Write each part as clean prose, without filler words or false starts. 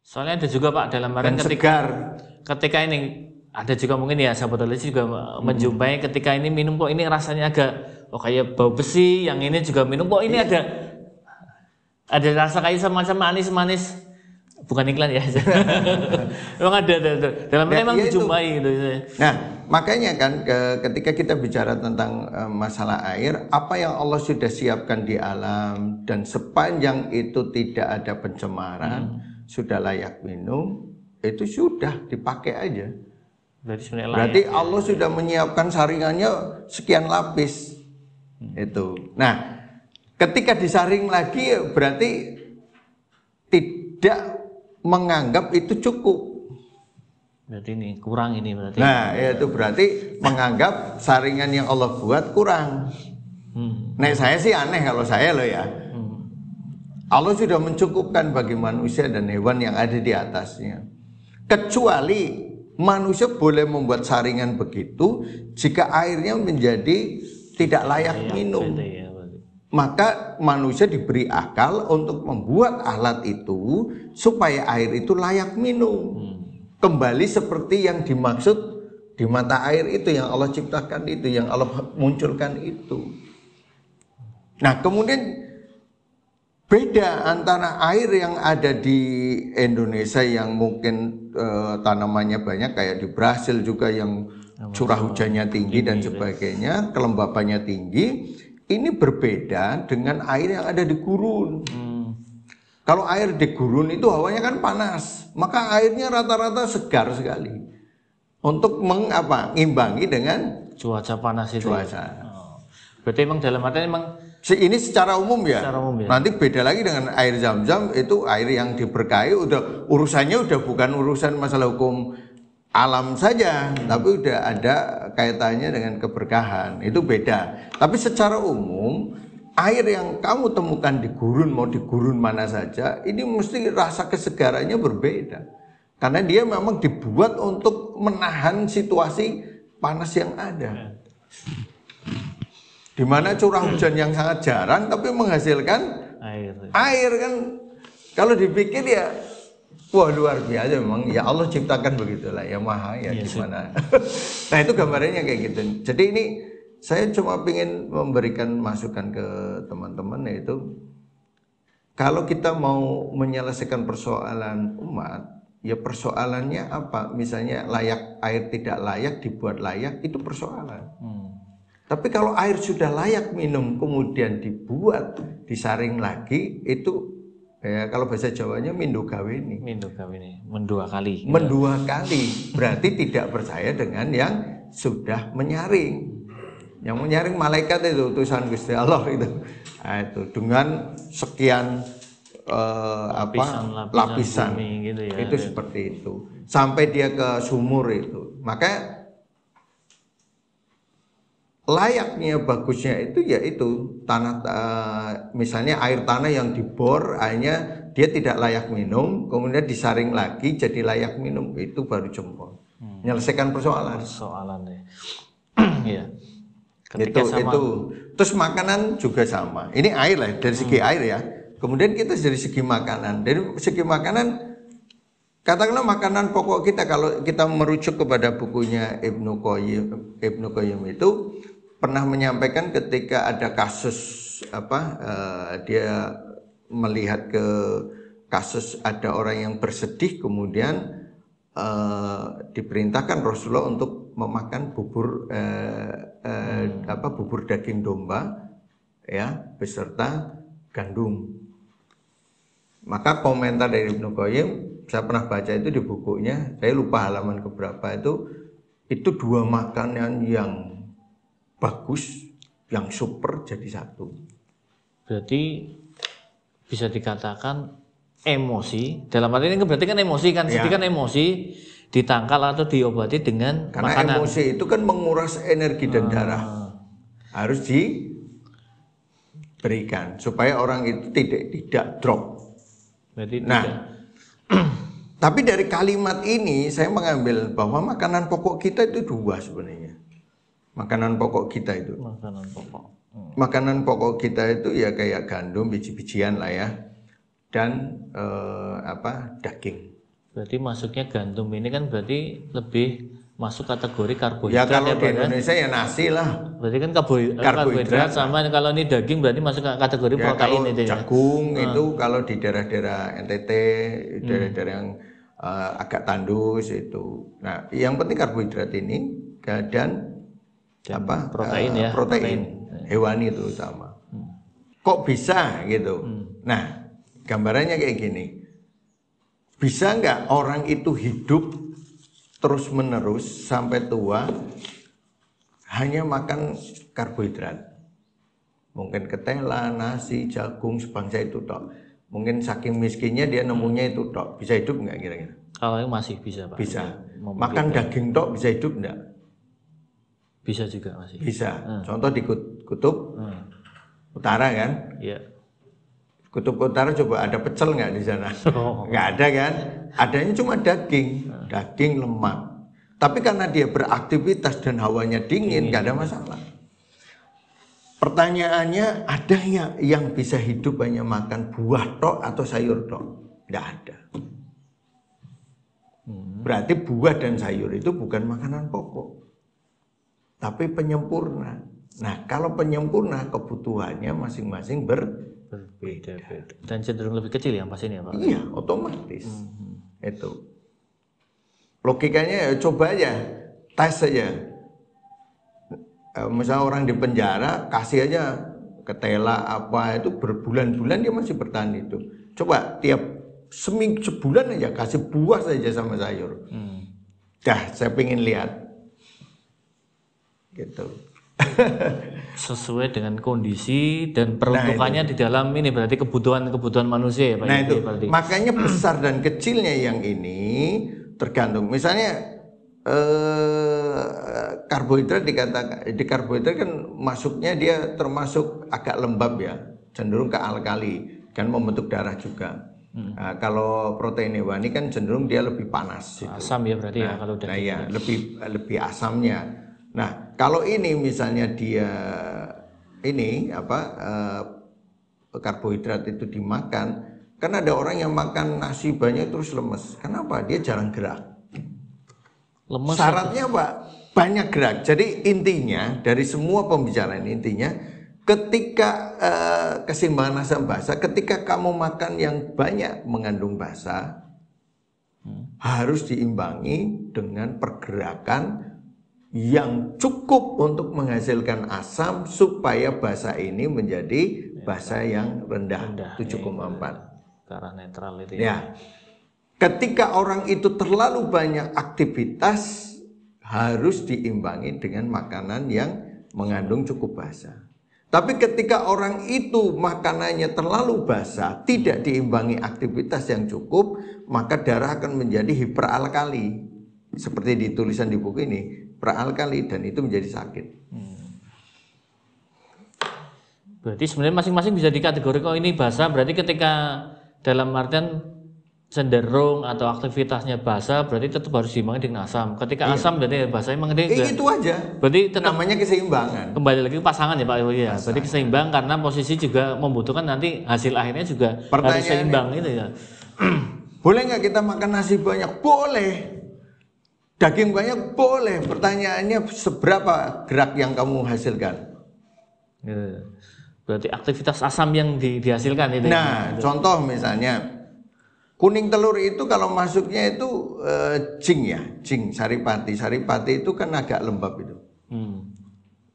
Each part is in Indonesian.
Soalnya ada juga Pak dalam dan ketika ini ada juga mungkin ya sahabat Alisi juga menjumpai ketika ini minum kok ini rasanya agak kayak bau besi, yang ini juga minum kok ini ada rasa kayak semacam manis-manis, bukan iklan ya. Memang ada dalam ini memang dijumpai gitu. Nah, makanya kan ketika kita bicara tentang masalah air, apa yang Allah sudah siapkan di alam dan sepanjang itu tidak ada pencemaran, sudah layak minum, itu sudah dipakai aja. Berarti Allah sudah menyiapkan saringannya sekian lapis. Itu. Nah, ketika disaring lagi berarti tidak menganggap itu cukup. Berarti ini kurang ini berarti. Nah, itu berarti menganggap saringan yang Allah buat kurang. Nah, saya sih aneh kalau saya loh ya. Allah sudah mencukupkan bagi manusia dan hewan yang ada di atasnya. Kecuali manusia boleh membuat saringan begitu jika airnya menjadi tidak layak minum. Maka manusia diberi akal untuk membuat alat itu supaya air itu layak minum. Kembali seperti yang dimaksud di mata air itu yang Allah ciptakan itu, yang Allah munculkan itu. Nah, kemudian beda antara air yang ada di Indonesia yang mungkin tanamannya banyak kayak di Brasil juga yang curah hujannya tinggi dan sebagainya, kelembapannya tinggi. Ini berbeda dengan air yang ada di gurun. Kalau air di gurun itu hawanya kan panas, maka airnya rata-rata segar sekali. Untuk mengimbangi dengan cuaca panas itu. Cuaca. Berarti memang dalam artian memang ini secara umum ya. Secara umum ya. Nanti beda lagi dengan air Zam-Zam, itu air yang diberkahi urusannya udah bukan urusan masalah hukum alam saja, tapi udah ada kaitannya dengan keberkahan. Itu beda. Tapi secara umum air yang kamu temukan di gurun, mau di gurun mana saja, ini mesti rasa kesegarannya berbeda. Karena dia memang dibuat untuk menahan situasi panas yang ada. Di mana curah hujan yang sangat jarang tapi menghasilkan air kan. Kalau dipikir ya wah luar biasa memang, ya Allah ciptakan begitulah, ya maha ya gimana. Nah itu gambarannya kayak gitu. Jadi ini saya cuma ingin memberikan masukan ke teman-teman, yaitu kalau kita mau menyelesaikan persoalan umat, ya persoalannya apa? Misalnya layak air tidak layak dibuat layak, itu persoalan. Tapi kalau air sudah layak minum kemudian dibuat disaring lagi, itu ya kalau bahasa Jawanya mendua kali. Mendua kali berarti tidak percaya dengan yang sudah menyaring. Yang menyaring malaikat itu utusan Gusti Allah itu. Nah, itu dengan sekian lapisan gitu ya, itu seperti itu sampai dia ke sumur itu. Maka layaknya bagusnya itu yaitu tanah misalnya air tanah yang dibor airnya dia tidak layak minum, kemudian disaring lagi jadi layak minum, itu baru jempol. Menyelesaikan persoalan ya. Iya. Itu. Terus makanan juga sama. Ini air lah dari segi air ya. Kemudian kita dari segi makanan. Dari segi makanan katakanlah makanan pokok kita, kalau kita merujuk kepada bukunya Ibnu Qayyim itu pernah menyampaikan ketika ada kasus dia melihat ke kasus ada orang yang bersedih, kemudian diperintahkan Rasulullah untuk memakan bubur daging domba ya beserta gandum. Maka komentar dari Ibnu Qayyim, saya pernah baca itu di bukunya, saya lupa halaman keberapa itu dua makanan yang bagus, yang super jadi satu. Berarti bisa dikatakan emosi, dalam arti ini berarti kan emosi kan, sedih kan emosi, ditangkal atau diobati dengan karena makanan. Emosi itu kan menguras energi dan darah, harus diberikan supaya orang itu tidak drop. Berarti tapi dari kalimat ini saya mengambil bahwa makanan pokok kita itu dua sebenarnya. Makanan pokok kita itu. Makanan pokok kita itu ya kayak gandum, biji-bijian lah ya, dan daging. Berarti masuknya gandum ini kan berarti lebih masuk kategori Ya karbohidrat kalau di Pak, Indonesia ya nasi lah. berarti kan karbohidrat sama kalau ini daging berarti masuk ke kategori Ya protein kalau itu ya. jagung itu kalau di daerah-daerah NTT, daerah-daerah yang agak tandus itu. Nah, yang penting karbohidrat ini dan apa? Protein ya. Protein hewani itu utama. Kok bisa gitu? Nah, gambarannya kayak gini. Bisa nggak orang itu hidup terus menerus sampai tua hanya makan karbohidrat? Mungkin ketela, nasi, jagung, sebangsa itu tok. Mungkin saking miskinnya dia nemunya itu tok. Bisa hidup nggak kira-kira? Kalau masih bisa Pak. Bisa. Makan daging tok bisa hidup nggak? Bisa juga masih. Bisa. Contoh di kutub utara kan? Iya. Kutub utara coba ada pecel nggak di sana? Nggak ada kan? Adanya cuma daging, daging lemak. Tapi karena dia beraktivitas dan hawanya dingin, nggak ada masalah. Pertanyaannya, ada nggak yang bisa hidup hanya makan buah tok atau sayur tok? Nggak ada. Berarti buah dan sayur itu bukan makanan pokok, tapi penyempurna. Nah, kalau penyempurna kebutuhannya masing-masing berbeda. Dan cenderung lebih kecil yang pas ini ya Pak? Iya, otomatis. Itu. Logikanya ya coba aja, tes saja. Misalnya orang di penjara, kasih aja ketela apa itu berbulan-bulan dia masih bertahan itu. Coba tiap sebulan aja kasih buah saja sama sayur. Dah, saya pengen lihat. Gitu. Sesuai dengan kondisi dan peruntukannya di dalam ini berarti kebutuhan manusia ya Pak. Nah itu makanya besar dan kecilnya yang ini tergantung. Misalnya karbohidrat di karbohidrat kan masuknya dia termasuk agak lembab ya, cenderung ke alkali kan membentuk darah juga. Nah, kalau protein hewani kan cenderung dia lebih panas. Asam ya berarti ya kalau nah ya lebih asamnya. Nah, kalau ini misalnya dia ini karbohidrat itu dimakan, kan ada orang yang makan nasi banyak terus lemes. Kenapa? Dia jarang gerak. Lemes. Syaratnya Pak, banyak gerak. Jadi intinya dari semua pembicaraan intinya ketika keseimbangan asam basa, ketika kamu makan yang banyak mengandung basa, harus diimbangi dengan pergerakan yang cukup untuk menghasilkan asam supaya basa ini menjadi basa yang rendah 7,4 ke arah netral itu ya. Ketika orang itu terlalu banyak aktivitas harus diimbangi dengan makanan yang mengandung cukup basa. Tapi ketika orang itu makanannya terlalu basa, tidak diimbangi aktivitas yang cukup, maka darah akan menjadi hiperalkali. Seperti ditulisan di buku ini, hiperalkali dan itu menjadi sakit. Berarti sebenarnya masing-masing bisa dikategorikan ini basa, berarti ketika dalam artian cenderung atau aktivitasnya basa berarti tetap harus diimbangi dengan asam. Ketika asam berarti basa emang itu aja. Berarti tetap namanya keseimbangan. Kembali lagi ke pasangan ya Pak ya. Berarti keseimbang karena posisi juga membutuhkan nanti hasil akhirnya juga harus seimbang itu ya. Boleh nggak kita makan nasi banyak? Boleh. Daging banyak boleh. Pertanyaannya seberapa gerak yang kamu hasilkan? Berarti aktivitas asam yang dihasilkan itu. Nah, contoh misalnya kuning telur itu kalau masuknya itu jing ya, jing saripati. Saripati itu kan agak lembab itu.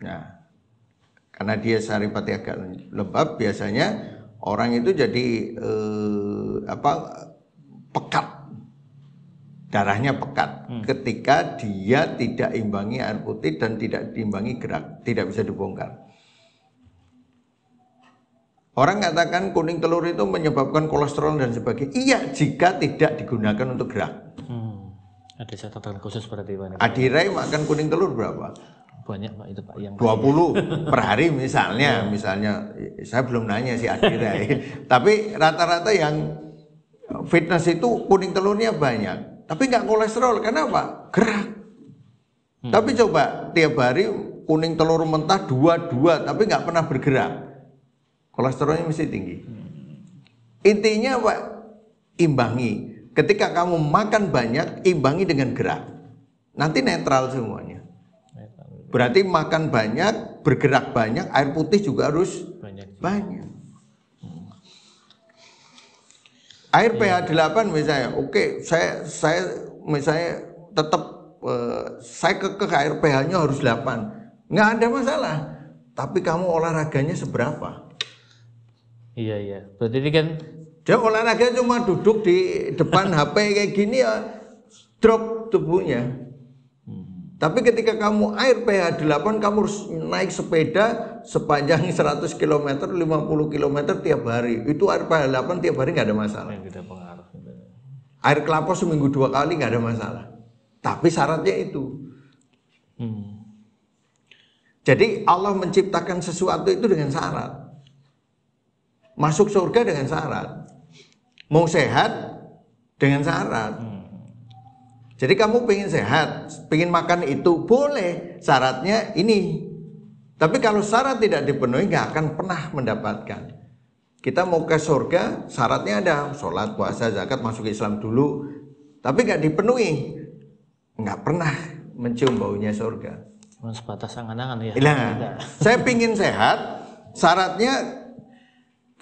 Nah, karena dia saripati agak lembab, biasanya orang itu jadi pekat. Darahnya pekat ketika dia tidak imbangi air putih dan tidak diimbangi gerak, tidak bisa dibongkar. Orang katakan kuning telur itu menyebabkan kolesterol dan sebagainya. Iya, jika tidak digunakan untuk gerak. Ada catatan khusus berarti Pak. Adirai makan kuning telur berapa? Banyak Pak itu Pak yang 20 per hari misalnya. Misalnya saya belum nanya si Adirai. Tapi rata-rata yang fitness itu kuning telurnya banyak. Tapi nggak kolesterol, kenapa? Gerak. Tapi coba tiap hari kuning telur mentah 2 tapi nggak pernah bergerak. Kolesterolnya mesti tinggi. Intinya Pak, imbangi. Ketika kamu makan banyak, imbangi dengan gerak. Nanti netral semuanya. Berarti makan banyak, bergerak banyak, air putih juga harus banyak. Air pH 8 misalnya, oke, saya misalnya tetap saya kekeh air pH-nya harus 8. Nggak ada masalah. Tapi kamu olahraganya seberapa? Iya. Berarti ini kan dia olahraga cuma duduk di depan HP kayak gini ya drop tubuhnya. Tapi ketika kamu air pH 8, kamu harus naik sepeda sepanjang 100 km, 50 km tiap hari. Itu air pH 8 tiap hari nggak ada masalah. Air kelapa seminggu 2 kali nggak ada masalah. Tapi syaratnya itu. Jadi Allah menciptakan sesuatu itu dengan syarat. Masuk surga dengan syarat. Mau sehat dengan syarat. Jadi kamu pengen sehat, pengen makan itu boleh, syaratnya ini. Tapi kalau syarat tidak dipenuhi nggak akan pernah mendapatkan. Kita mau ke surga, syaratnya ada sholat, puasa, zakat, masuk Islam dulu. Tapi nggak dipenuhi, nggak pernah mencium baunya surga. Cuma sebatas angan-angan ya. Nah, saya pingin sehat, syaratnya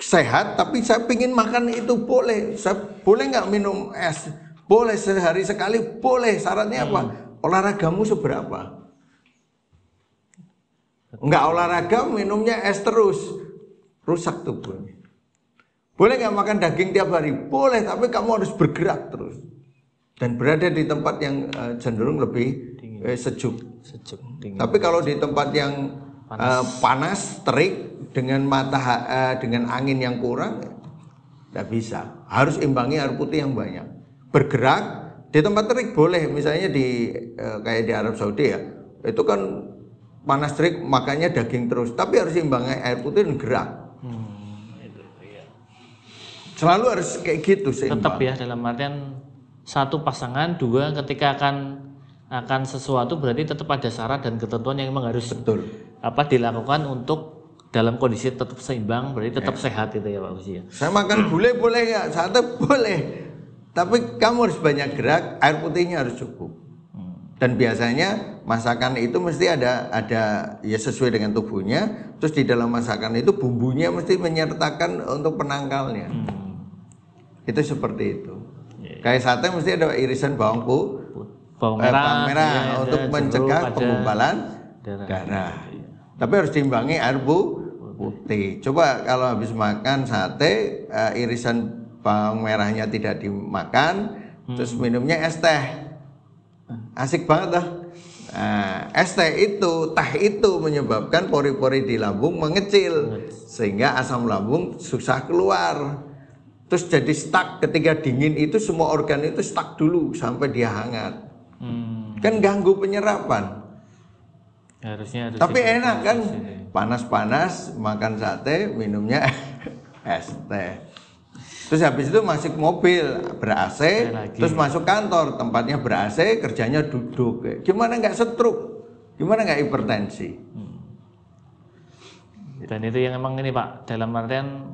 sehat, tapi saya pingin makan itu boleh. Saya boleh nggak minum es? Boleh sehari sekali, boleh. Syaratnya apa? Olahragamu seberapa? Enggak olahraga, minumnya es terus, rusak tubuhnya. Boleh nggak makan daging tiap hari? Boleh, tapi kamu harus bergerak terus dan berada di tempat yang cenderung lebih sejuk. Tapi kalau di tempat yang panas, terik dengan dengan angin yang kurang, nggak bisa. Harus imbangi air putih yang banyak. Bergerak di tempat terik boleh, misalnya di kayak di Arab Saudi ya, itu kan panas terik makanya daging terus, tapi harus imbangi air putih dan gerak. Selalu harus kayak gitu seimbang. Tetap ya, dalam artian satu pasangan, dua ketika akan sesuatu berarti tetap ada syarat dan ketentuan yang memang harus dilakukan untuk dalam kondisi tetap seimbang, berarti tetap sehat itu ya Pak Uzi ya. Saya makan gulai boleh nggak? Sate boleh. Tapi kamu harus banyak gerak, air putihnya harus cukup. Dan biasanya masakan itu mesti ada ya sesuai dengan tubuhnya. Terus di dalam masakan itu bumbunya mesti menyertakan untuk penangkalnya. Itu seperti itu. Kayak sate mesti ada irisan bawang merah untuk mencegah penggumpalan darah. Tapi harus diimbangi air putih. Coba kalau habis makan sate, irisan bawang merahnya tidak dimakan, terus minumnya es teh, asik banget dah. Es teh itu, teh itu menyebabkan pori-pori di lambung mengecil, sehingga asam lambung susah keluar. Terus jadi stuck, ketika dingin itu semua organ itu stuck dulu sampai dia hangat. Kan ganggu penyerapan. Harusnya tapi enak kan, panas-panas makan sate, minumnya es teh. Terus habis itu masuk mobil ber-AC, terus masuk kantor tempatnya ber-AC, kerjanya duduk. Gimana nggak stroke? Gimana nggak hipertensi? Dan itu yang emang ini Pak, dalam artian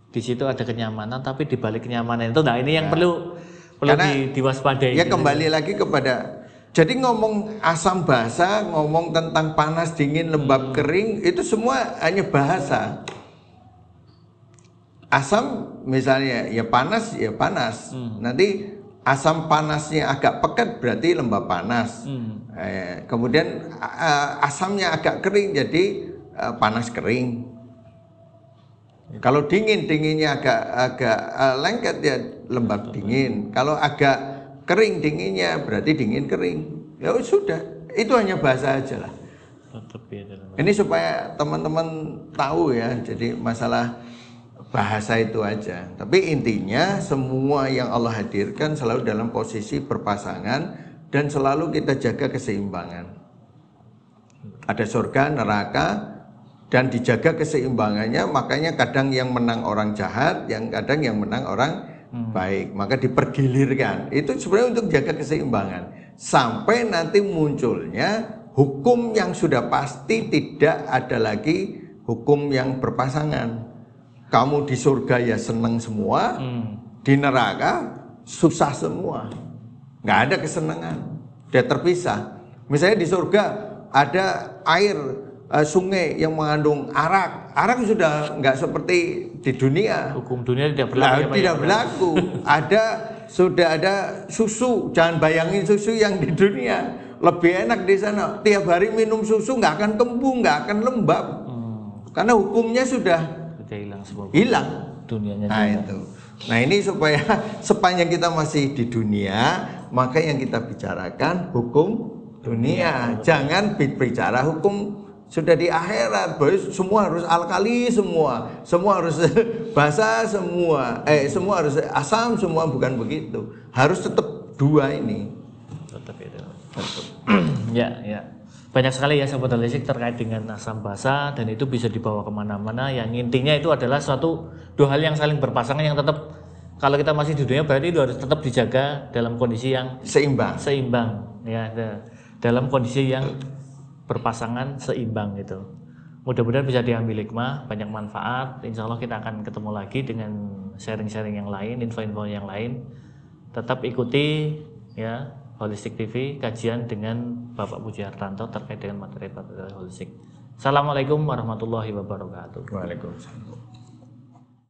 di situ ada kenyamanan, tapi di balik kenyamanan itu, nah ini yang perlu diwaspadai. Ya kembali lagi kepada, jadi ngomong asam basa, ngomong tentang panas, dingin, lembab, kering, itu semua hanya bahasa. Asam misalnya ya panas, nanti asam panasnya agak pekat berarti lembab panas. Kemudian asamnya agak kering jadi panas kering. Kalau dinginnya agak lengket ya lembab dingin. Kalau agak kering dinginnya berarti dingin kering. Ya sudah, itu hanya bahasa aja lah. Ini supaya teman-teman tahu ya, jadi masalah bahasa itu aja. Tapi intinya semua yang Allah hadirkan selalu dalam posisi berpasangan dan selalu kita jaga keseimbangan. Ada surga, neraka, dan dijaga keseimbangannya. Makanya kadang yang menang orang jahat, yang kadang yang menang orang baik. Maka dipergilirkan. Itu sebenarnya untuk jaga keseimbangan. Sampai nanti munculnya hukum yang sudah pasti, tidak ada lagi hukum yang berpasangan. Kamu di surga ya seneng semua, di neraka susah semua, nggak ada kesenangan, dia terpisah. Misalnya di surga ada air sungai yang mengandung arak sudah nggak seperti di dunia. Hukum dunia tidak berlaku. Tidak berlaku. Sudah ada susu, jangan bayangin susu yang di dunia, lebih enak di sana. Tiap hari minum susu nggak akan kembung, nggak akan lembab, karena hukumnya sudah hilang. Dunianya. Nah itu. Nah ini supaya sepanjang kita masih di dunia, maka yang kita bicarakan hukum dunia. Jangan bicara hukum sudah di akhirat. Semua harus alkali, semua harus basah, semua harus asam, semua bukan begitu. Harus tetap dua ini. Tetap itu. Ya. Banyak sekali ya sahabat holistik terkait dengan asam basa, dan itu bisa dibawa kemana-mana. Yang intinya itu adalah dua hal yang saling berpasangan, yang tetap kalau kita masih di dunia berarti itu harus tetap dijaga dalam kondisi yang seimbang ya, dalam kondisi yang berpasangan seimbang itu. Mudah-mudahan bisa diambil hikmah, banyak manfaat. Insya Allah kita akan ketemu lagi dengan sharing-sharing yang lain, info-info yang lain. Tetap ikuti ya Holistik TV, kajian dengan Bapak Puji Hartanto terkait dengan materi holistik. Assalamualaikum warahmatullahi wabarakatuh. Waalaikumsalam.